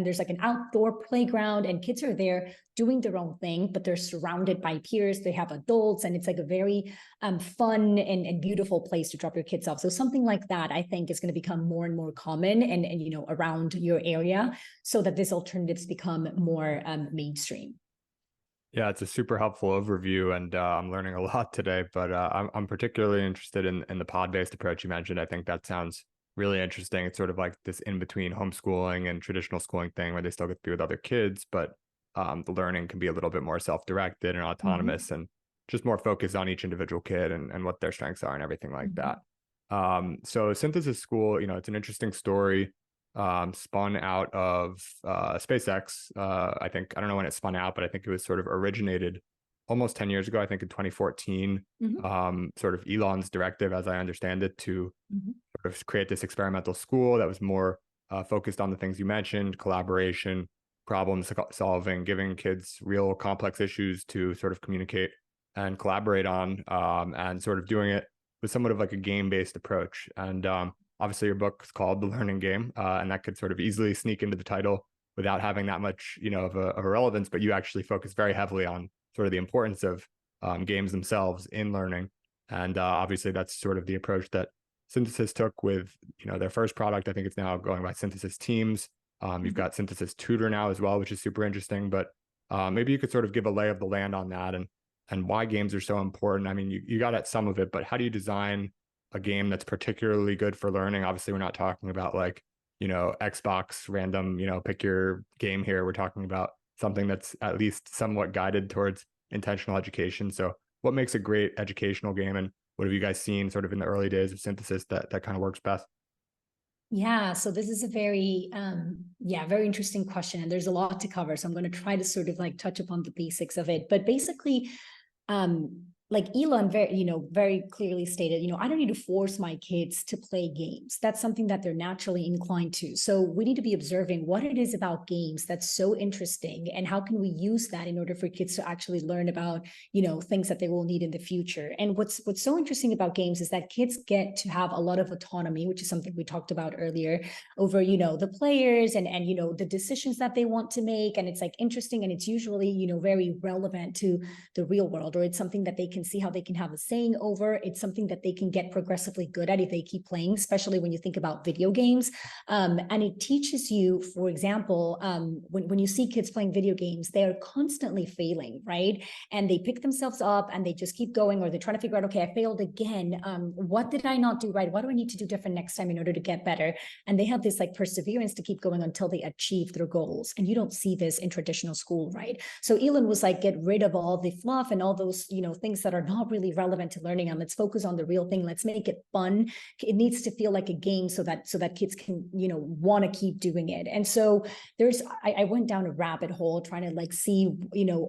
there's like an outdoor playground, and kids are there doing their own thing, but they're surrounded by peers. They have adults, and it's like a very fun and beautiful place to drop your kids off. So something like that, I think, is going to become more and more common and around your area, so that these alternatives become more mainstream. Yeah, it's a super helpful overview, and I'm learning a lot today. But I'm particularly interested in the pod-based approach you mentioned. I think that sounds really interesting. It's sort of like this in between homeschooling and traditional schooling thing, where they still get to be with other kids, but the learning can be a little bit more self-directed and autonomous, and just more focused on each individual kid and what their strengths are and everything like that. So Synthesis School, it's an interesting story. Spun out of SpaceX. I don't know when it spun out, but I think it was sort of originated almost 10 years ago, I think in 2014, sort of Elon's directive, as I understand it, to sort of create this experimental school that was more focused on the things you mentioned: collaboration, problem solving, giving kids real complex issues to sort of communicate and collaborate on, and sort of doing it with somewhat of like a game-based approach. And obviously, your book is called The Learning Game, and that could sort of easily sneak into the title without having that much, of a relevance. But you actually focus very heavily on sort of the importance of games themselves in learning. And obviously, that's sort of the approach that Synthesis took with, their first product. I think it's now going by Synthesis Teams. You've got Synthesis Tutor now as well, which is super interesting. But maybe you could sort of give a lay of the land on that and why games are so important. I mean, you got at some of it, but how do you design a game that's particularly good for learning? Obviously, we're not talking about like, Xbox random, pick your game here. We're talking about something that's at least somewhat guided towards intentional education. So what makes a great educational game, and what have you guys seen sort of in the early days of Synthesis that kind of works best? Yeah, so this is a very, very interesting question, and there's a lot to cover. So I'm going to try to sort of like touch upon the basics of it. But basically, like Elon very clearly stated, I don't need to force my kids to play games. That's something that they're naturally inclined to. So we need to be observing what it is about games that's so interesting, and how can we use that in order for kids to actually learn about, things that they will need in the future. And what's so interesting about games is that kids get to have a lot of autonomy, which is something we talked about earlier, over, the players and the decisions that they want to make. And it's like interesting, and it's usually, very relevant to the real world, or it's something that they can see how they can have a saying over. It's something that they can get progressively good at if they keep playing, especially when you think about video games. And it teaches you, for example, when you see kids playing video games, they're constantly failing, right? And they pick themselves up and they just keep going, or they're trying to figure out, okay, I failed again. What did I not do right? What do I need to do different next time in order to get better? And they have this like perseverance to keep going until they achieve their goals. And you don't see this in traditional school, right? So Elon was like, get rid of all the fluff and all those, things that are not really relevant to learning, and let's focus on the real thing. Let's make it fun. It needs to feel like a game so that kids can, want to keep doing it. And so I went down a rabbit hole trying to like see,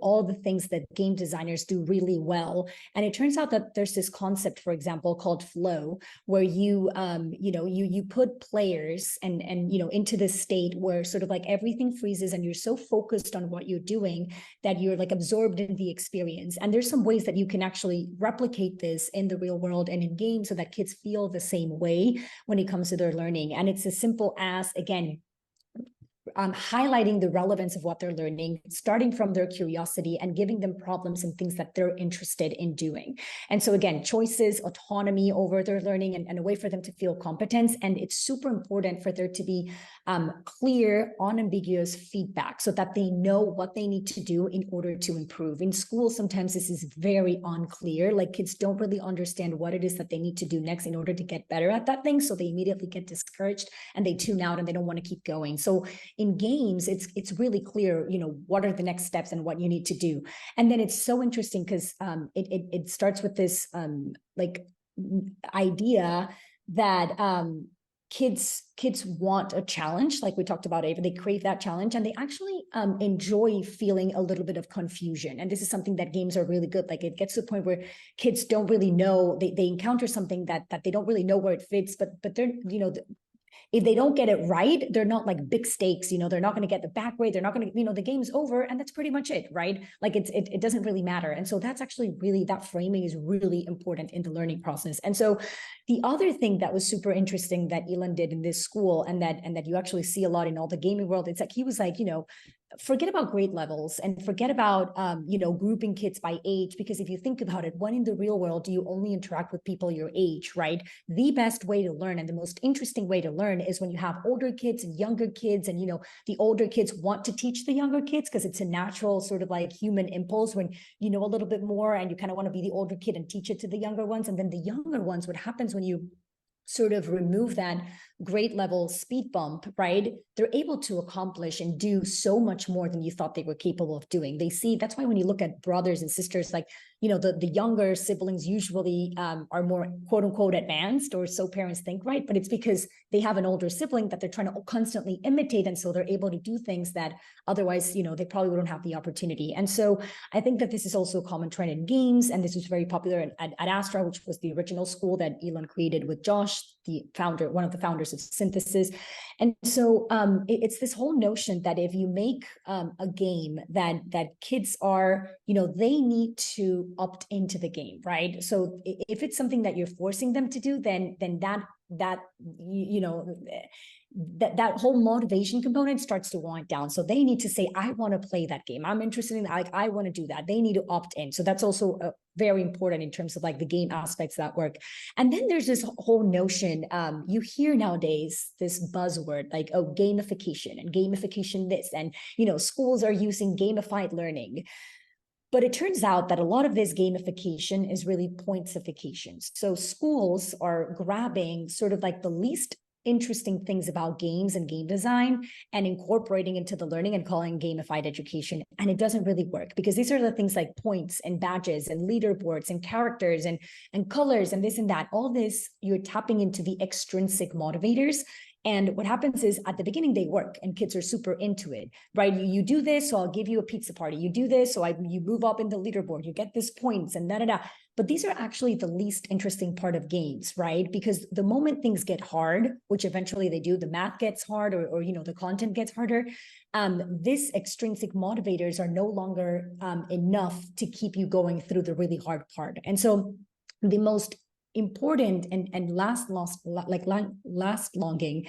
all the things that game designers do really well. And it turns out that there's this concept, for example, called flow, where you put players and into this state where sort of like everything freezes and you're so focused on what you're doing that you're like absorbed in the experience. And there's some ways that you can actually replicate this in the real world and in games so that kids feel the same way when it comes to their learning. And it's as simple as, again, highlighting the relevance of what they're learning, starting from their curiosity and giving them problems and things that they're interested in doing. And so again, choices, autonomy over their learning, and a way for them to feel competence. And it's super important for there to be clear, unambiguous feedback so that they know what they need to do in order to improve. In school, sometimes this is very unclear. Like kids don't really understand what it is that they need to do next in order to get better at that thing. So they immediately get discouraged and they tune out and they don't want to keep going. So in games, it's really clear, what are the next steps and what you need to do. And then it's so interesting because it starts with this idea that kids want a challenge, like we talked about, Ava. They crave that challenge, and they actually enjoy feeling a little bit of confusion. And this is something that games are really good. Like it gets to the point where kids don't really know, they encounter something that they don't really know where it fits, but they're, if they don't get it right, they're not like big stakes, they're not going to get the back way. They're not going to, the game's over and that's pretty much it, right? Like it doesn't really matter. And so that's actually really, that framing is really important in the learning process. And so the other thing that was super interesting that Elon did in this school and that you actually see a lot in all the gaming world, it's like, he was like, forget about grade levels and forget about, grouping kids by age, because if you think about it, when in the real world do you only interact with people your age, right? The best way to learn and the most interesting way to learn is when you have older kids and younger kids, and, the older kids want to teach the younger kids because it's a natural sort of like human impulse when you know a little bit more and you kind of want to be the older kid and teach it to the younger ones. And then the younger ones, what happens when you sort of remove that grade level speed bump, right? They're able to accomplish and do so much more than you thought they were capable of doing. They see, that's why when you look at brothers and sisters, like, the younger siblings usually are more quote unquote advanced, or so parents think, right? But it's because they have an older sibling that they're trying to constantly imitate. And so they're able to do things that otherwise, they probably wouldn't have the opportunity. And so I think that this is also a common trend in games. And this was very popular at Astra, which was the original school that Elon created with Josh, one of the founders of Synthesis. And so it's this whole notion that if you make a game that kids are, they need to opt into the game, right? So if it's something that you're forcing them to do, then that whole motivation component starts to wind down. So they need to say, I want to play that game. I'm interested in that. Like, I want to do that. They need to opt in. So that's also very important in terms of like the game aspects that work. And then there's this whole notion, you hear nowadays this buzzword like, oh, gamification and gamification this, and, schools are using gamified learning. But it turns out that a lot of this gamification is really pointsification. So schools are grabbing sort of like the least interesting things about games and game design and incorporating into the learning and calling gamified education. And it doesn't really work, because these are the things like points and badges and leaderboards and characters and colors and this and that. All this, you're tapping into the extrinsic motivators. And what happens is at the beginning, they work and kids are super into it, right? You do this, so I'll give you a pizza party. You do this, so you move up in the leaderboard, you get this points and da-da-da. But these are actually the least interesting part of games, right? Because the moment things get hard, which eventually they do, the math gets hard or the content gets harder, this extrinsic motivators are no longer enough to keep you going through the really hard part. And so the most important and last longing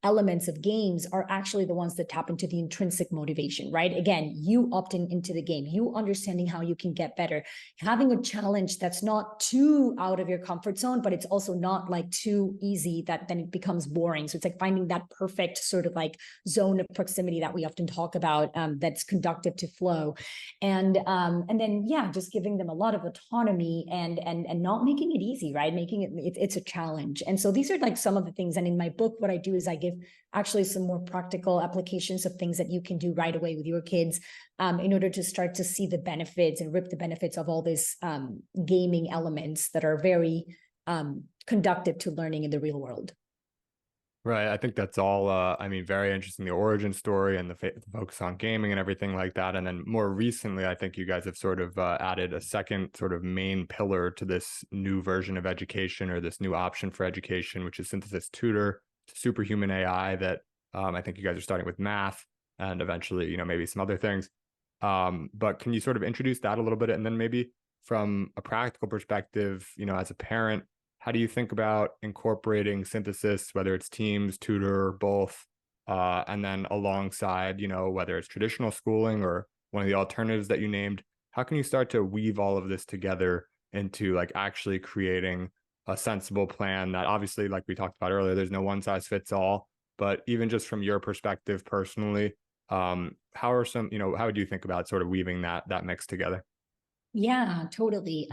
elements of games are actually the ones that tap into the intrinsic motivation, right? Again, you opting into the game, you understanding how you can get better, having a challenge that's not too out of your comfort zone, but it's also not like too easy that then it becomes boring. So it's like finding that perfect sort of like zone of proximity that we often talk about, that's conducive to flow. And then, just giving them a lot of autonomy and not making it easy, right? Making it's a challenge. And so these are like some of the things. And in my book, what I do is I give actually some more practical applications of things that you can do right away with your kids in order to start to see the benefits and rip the benefits of all these gaming elements that are very conducive to learning in the real world. Right. I think that's all, very interesting, the origin story and the focus on gaming and everything like that. And then more recently, I think you guys have sort of added a second sort of main pillar to this new version of education, or this new option for education, which is Synthesis Tutor, superhuman AI that I think you guys are starting with math and eventually, maybe some other things. But can you sort of introduce that a little bit? And then maybe from a practical perspective, as a parent, how do you think about incorporating synthesis, whether it's Teams, Tutor, both, and then alongside, whether it's traditional schooling or one of the alternatives that you named? How can you start to weave all of this together into like actually creating a sensible plan that, obviously, like we talked about earlier, there's no one size fits all, But even just from your perspective personally, how are some, how do you think about sort of weaving that mix together? Yeah, totally.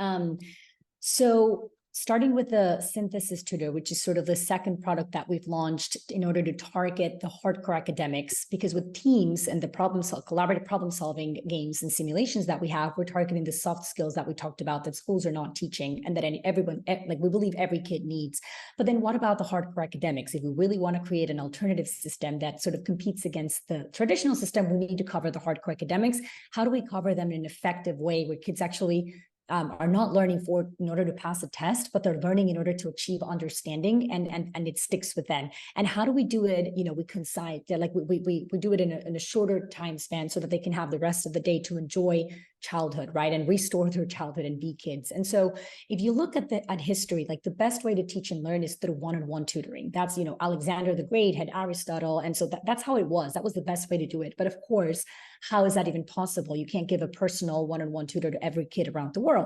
So starting with the synthesis tutor, which is sort of the second product that we've launched in order to target the hardcore academics, because with teams and the collaborative problem solving games and simulations that we have, we're targeting the soft skills that we talked about that schools are not teaching and that everyone, like we believe every kid needs. But then what about the hardcore academics? If we really want to create an alternative system that sort of competes against the traditional system, we need to cover the hardcore academics. How do we cover them in an effective way where kids actually are not learning in order to pass a test, but they're learning in order to achieve understanding, and it sticks with them. And how do we do it? We concise, like we do it in a shorter time span so that they can have the rest of the day to enjoy childhood, right, and restore their childhood and be kids. And so if you look at history, like the best way to teach and learn is through one-on-one tutoring. That's, Alexander the Great had Aristotle, and so that's how it was. That was the best way to do it. But of course, how is that even possible? You can't give a personal one-on-one tutor to every kid around the world.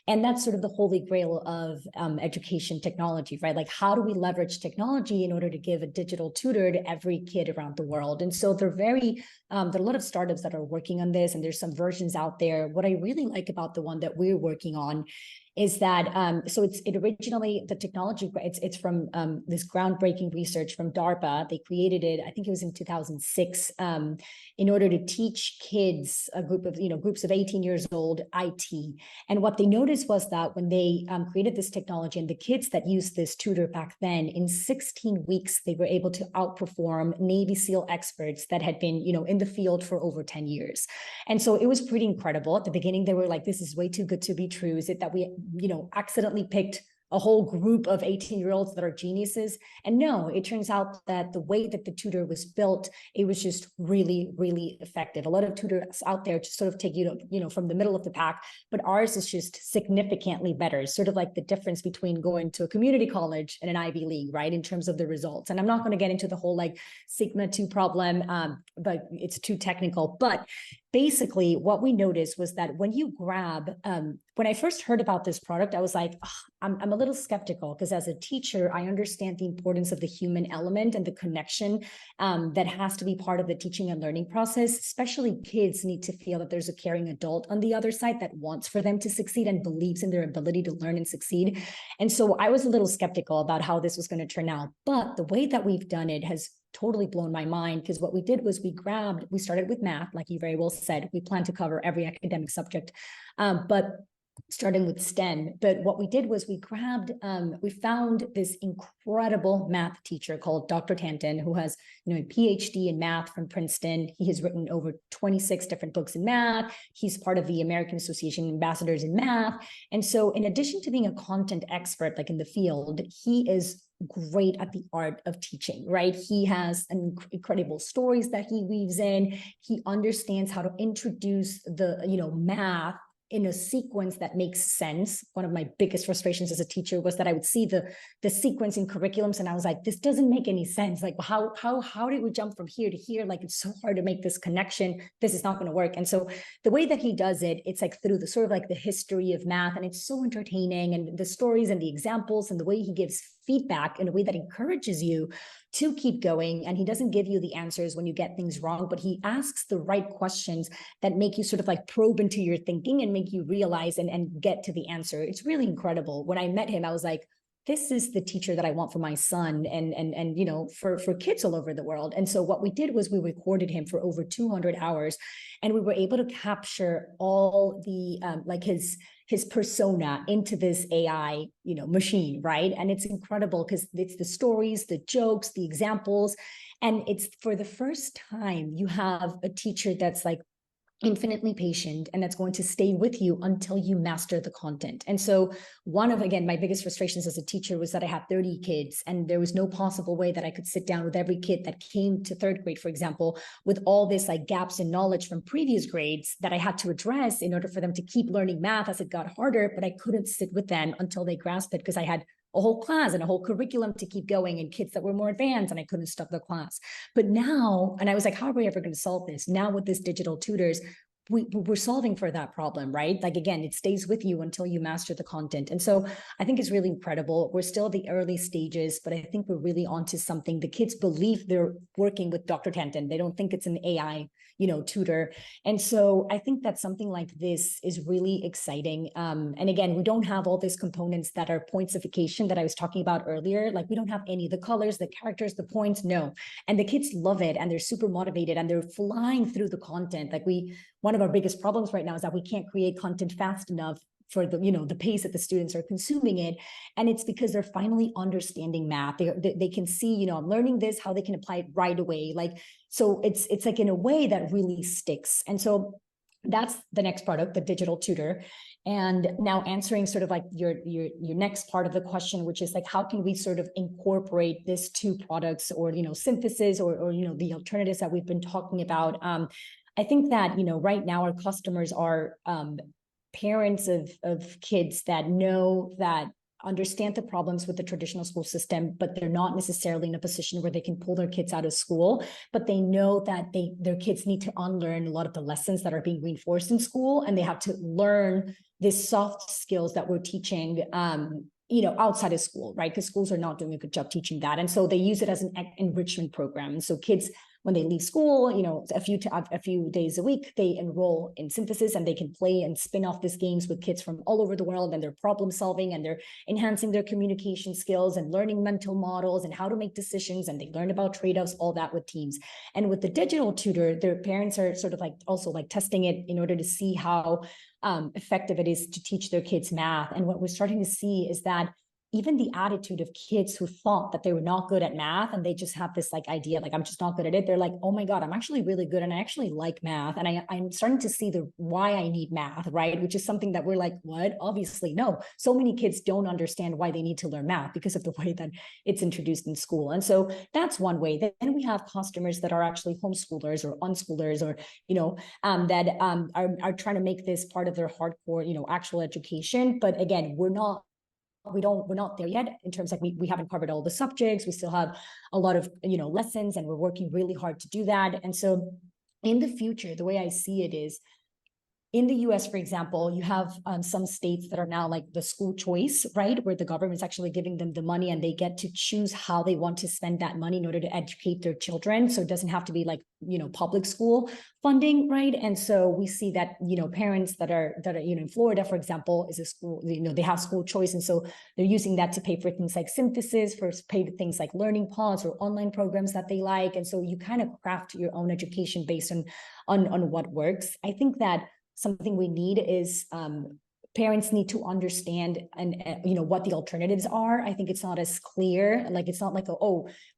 And that's sort of the holy grail of education technology, right? Like, how do we leverage technology in order to give a digital tutor to every kid around the world? And so there are a lot of startups that are working on this, and there's some versions out there. What I really like about the one that we're working on is that so it originally, the technology, it's from this groundbreaking research from DARPA. They created it, I think it was in 2006, in order to teach kids, a group of groups of 18 years old, IT. And what they noticed was that when they created this technology, and the kids that used this tutor back then, in 16 weeks they were able to outperform Navy SEAL experts that had been in the field for over 10 years. And so it was pretty incredible. At the beginning they were like, this is way too good to be true. Is it that we accidentally picked a whole group of 18-year-olds that are geniuses? And no, it turns out that the way that the tutor was built, it was just really, really effective. A lot of tutors out there just sort of take from the middle of the pack, but ours is just significantly better. It's sort of like the difference between going to a community college and an Ivy League, right, in terms of the results. And I'm not going to get into the whole like Sigma 2 problem, but it's too technical. But basically what we noticed was that when you grab, when I first heard about this product, I was like, I'm a little skeptical, because as a teacher, I understand the importance of the human element and the connection that has to be part of the teaching and learning process. Especially kids need to feel that there's a caring adult on the other side that wants for them to succeed and believes in their ability to learn and succeed. And so I was a little skeptical about how this was going to turn out. But the way that we've done it has totally blown my mind, because what we did was we started with math, like you very well said. We plan to cover every academic subject, but starting with STEM. But what we did was we found this incredible math teacher called Dr. Tanton, who has a PhD in math from Princeton. He has written over 26 different books in math. He's part of the American Association of Ambassadors in Math. And so in addition to being a content expert, like in the field, he is great at the art of teaching, right? He has incredible stories that he weaves in. He understands how to introduce the, math in a sequence that makes sense. One of my biggest frustrations as a teacher was that I would see the sequence in curriculums and I was like, this doesn't make any sense. Like, how did we jump from here to here? Like, it's so hard to make this connection. This is not going to work. And so the way that he does it, it's like through the sort of like the history of math, and it's so entertaining, and the stories and the examples and the way he gives feedback in a way that encourages you to keep going. And he doesn't give you the answers when you get things wrong, but he asks the right questions that make you sort of like probe into your thinking and make you realize and get to the answer. It's really incredible. When I met him, I was like, this is the teacher that I want for my son and for kids all over the world. And so what we did was we recorded him for over 200 hours, and we were able to capture all the like his persona into this AI, machine, right? And it's incredible because it's the stories, the jokes, the examples, and it's for the first time you have a teacher that's like infinitely patient and that's going to stay with you until you master the content. And so one of, again, my biggest frustrations as a teacher was that I had 30 kids and there was no possible way that I could sit down with every kid that came to third grade, for example, with all this like gaps in knowledge from previous grades that I had to address in order for them to keep learning math as it got harder, but I couldn't sit with them until they grasped it because I had a whole class and a whole curriculum to keep going and kids that were more advanced and I couldn't stop the class. But now, and I was like, how are we ever going to solve this? Now with this digital tutors, we're solving for that problem, right? Like, again, it stays with you until you master the content. And so I think it's really incredible. We're still at the early stages, but I think we're really onto something. The kids believe they're working with Dr. Tanton. They don't think it's an AI, tutor. And so I think that something like this is really exciting. And again, we don't have all these components that are pointsification that I was talking about earlier. Like, we don't have any of the colors, the characters, the points, no. And the kids love it, and they're super motivated, and they're flying through the content. Like, one of our biggest problems right now is that we can't create content fast enough for the pace that the students are consuming it. And it's because they're finally understanding math. They can see, I'm learning this, how they can apply it right away. Like, so it's like in a way that really sticks. And so that's the next product, the digital tutor. And now answering sort of like your next part of the question, which is like, how can we sort of incorporate these two products, or, synthesis, or the alternatives that we've been talking about. I think that, right now our customers are parents of kids that understand the problems with the traditional school system, but they're not necessarily in a position where they can pull their kids out of school, but they know that their kids need to unlearn a lot of the lessons that are being reinforced in school, and they have to learn these soft skills that we're teaching outside of school, right? Because schools are not doing a good job teaching that. And so they use it as an enrichment program. And so kids, when they leave school, a few days a week, they enroll in synthesis, and they can play and spin off these games with kids from all over the world, and they're problem solving, and they're enhancing their communication skills and learning mental models and how to make decisions, and they learn about trade-offs, all that with teams. And with the digital tutor, their parents are sort of like also like testing it in order to see how effective it is to teach their kids math. And what we're starting to see is that even the attitude of kids who thought that they were not good at math, and they just have this like idea, like, I'm just not good at it. They're like, oh my God, I'm actually really good, and I actually like math. And I'm starting to see why I need math, right? Which is something that we're like, what? Obviously, no. So many kids don't understand why they need to learn math because of the way that it's introduced in school. And so that's one way. Then we have customers that are actually homeschoolers or unschoolers, or, that are trying to make this part of their hardcore, actual education. But again, we're not there yet in terms of we haven't covered all the subjects. We still have a lot of lessons, and we're working really hard to do that. And so in the future, the way I see it is, in the US, for example, you have some states that are now like the school choice, right? Where the government's actually giving them the money, and they get to choose how they want to spend that money in order to educate their children. So it doesn't have to be like, public school funding, right? And so we see that, parents that are, in Florida, for example, is a school, they have school choice. And so they're using that to pay for things like synthesis, pay for things like learning pods or online programs that they like. And so you kind of craft your own education based on what works. I think that something we need is parents need to understand and what the alternatives are. I think it's not as clear. Like, it's not like,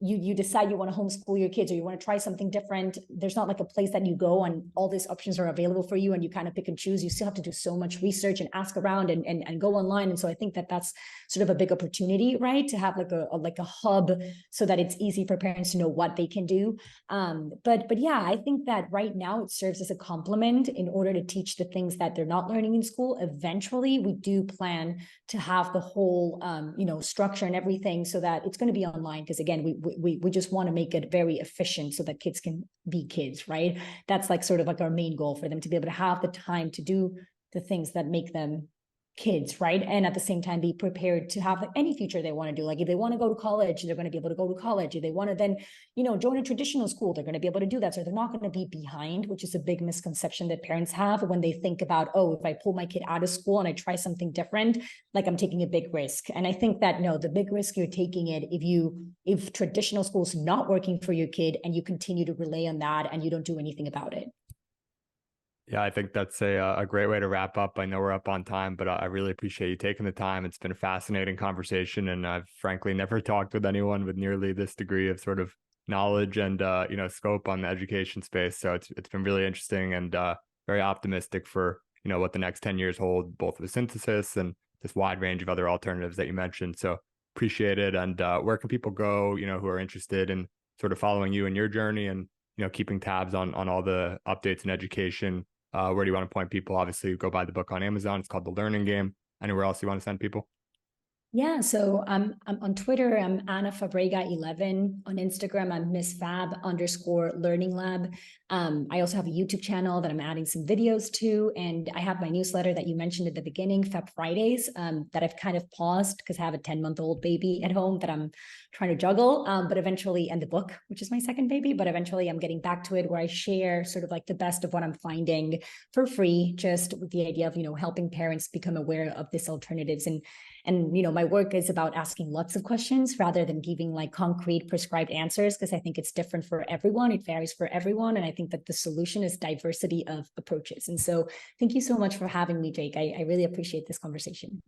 you decide you want to homeschool your kids, or you want to try something different. There's not like a place that you go and all these options are available for you, and you kind of pick and choose. You still have to do so much research and ask around and go online. And so I think that that's sort of a big opportunity, right? To have like a hub, so that it's easy for parents to know what they can do. But yeah, I think that right now it serves as a complement in order to teach the things that they're not learning in school. Eventually, we do plan to have the whole, structure and everything, so that it's going to be online. Because again, we just want to make it very efficient so that kids can be kids, right? That's like sort of like our main goal, for them to be able to have the time to do the things that make them kids, right? And at the same time, be prepared to have any future they want to do. Like, if they want to go to college, they're going to be able to go to college. If they want to then, join a traditional school, they're going to be able to do that. So they're not going to be behind, which is a big misconception that parents have when they think about, if I pull my kid out of school and I try something different, like, I'm taking a big risk. And I think that, no, the big risk you're taking it if traditional school's not working for your kid, and you continue to rely on that and you don't do anything about it. Yeah, I think that's a great way to wrap up. I know we're up on time, but I really appreciate you taking the time. It's been a fascinating conversation, and I've frankly never talked with anyone with nearly this degree of sort of knowledge and scope on the education space. So it's been really interesting, and very optimistic for what the next 10 years hold, both with synthesis and this wide range of other alternatives that you mentioned. So appreciate it. And where can people go, who are interested in sort of following you and your journey, and keeping tabs on all the updates in education? Where do you want to point people? Obviously, go buy the book on Amazon. It's called The Learning Game. Anywhere else you want to send people? Yeah, so I'm on Twitter, I'm Anna Fabrega11. On Instagram, I'm Miss Fab _ Learning Lab. I also have a YouTube channel that I'm adding some videos to, and I have my newsletter that you mentioned at the beginning, Fab Fridays, that I've kind of paused because I have a 10-month-old baby at home that I'm trying to juggle, but eventually, and the book, which is my second baby, but eventually I'm getting back to it, where I share sort of like the best of what I'm finding for free, just with the idea of, helping parents become aware of these alternatives. And my work is about asking lots of questions rather than giving like concrete prescribed answers, because I think it's different for everyone. It varies for everyone. And I think that the solution is diversity of approaches. And so thank you so much for having me, Jake. I really appreciate this conversation.